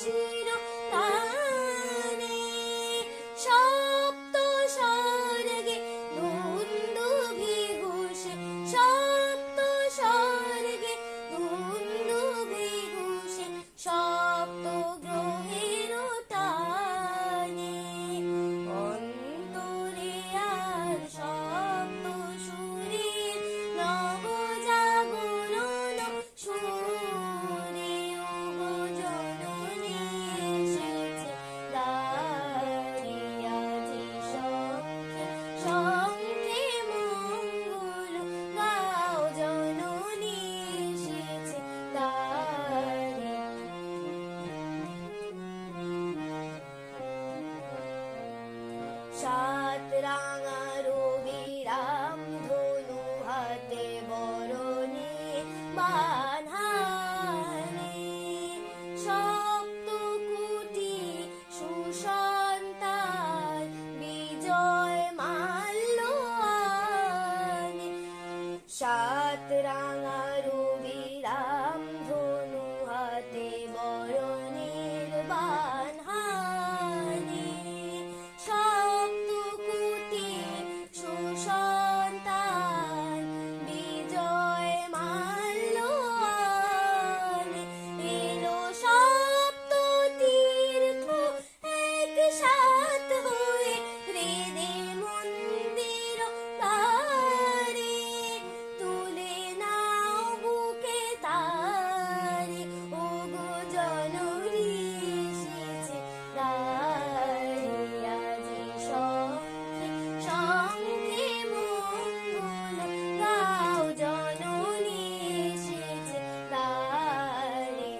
শির গানে সপ্ত স্বর্গে দুন্দুভি ঘোষে সপ্ত স্বর্গে দুন্দুভি ঘোষে সপ্ত গ্রহের টানে অন্তরে আর সপ্ত সুরের নবজাগরণ সুরে ওগো জননী এসেছে দ্বারে আজি শঙ্খে শঙ্খে মঙ্গল গাও জননী এসেছে দ্বারে সাত রাঙা রবিরাম ধনু হাতে বরণে বাঁধানে সপ্ত কোটি সুসন্তান বিজয় মাল্য আনে সাত রাঙা রবিরাম ধনু হাতে বরণের বাঁধানে সপ্ত কোটি সুসন্তান বিজয় মাল্য আনে এলো সপ্ত তীর্থ একসাথ হয়ে হৃদে মন্দির দ্বারে তুলে নাও বুকে তারে ওগো জননী এসেছে দ্বারে আজি শঙ্খে শঙ্খে মঙ্গল গাও জননী এসেছে দ্বারে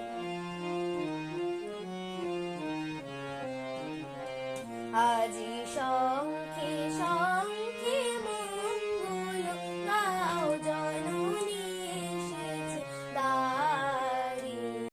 আজি শঙ্খে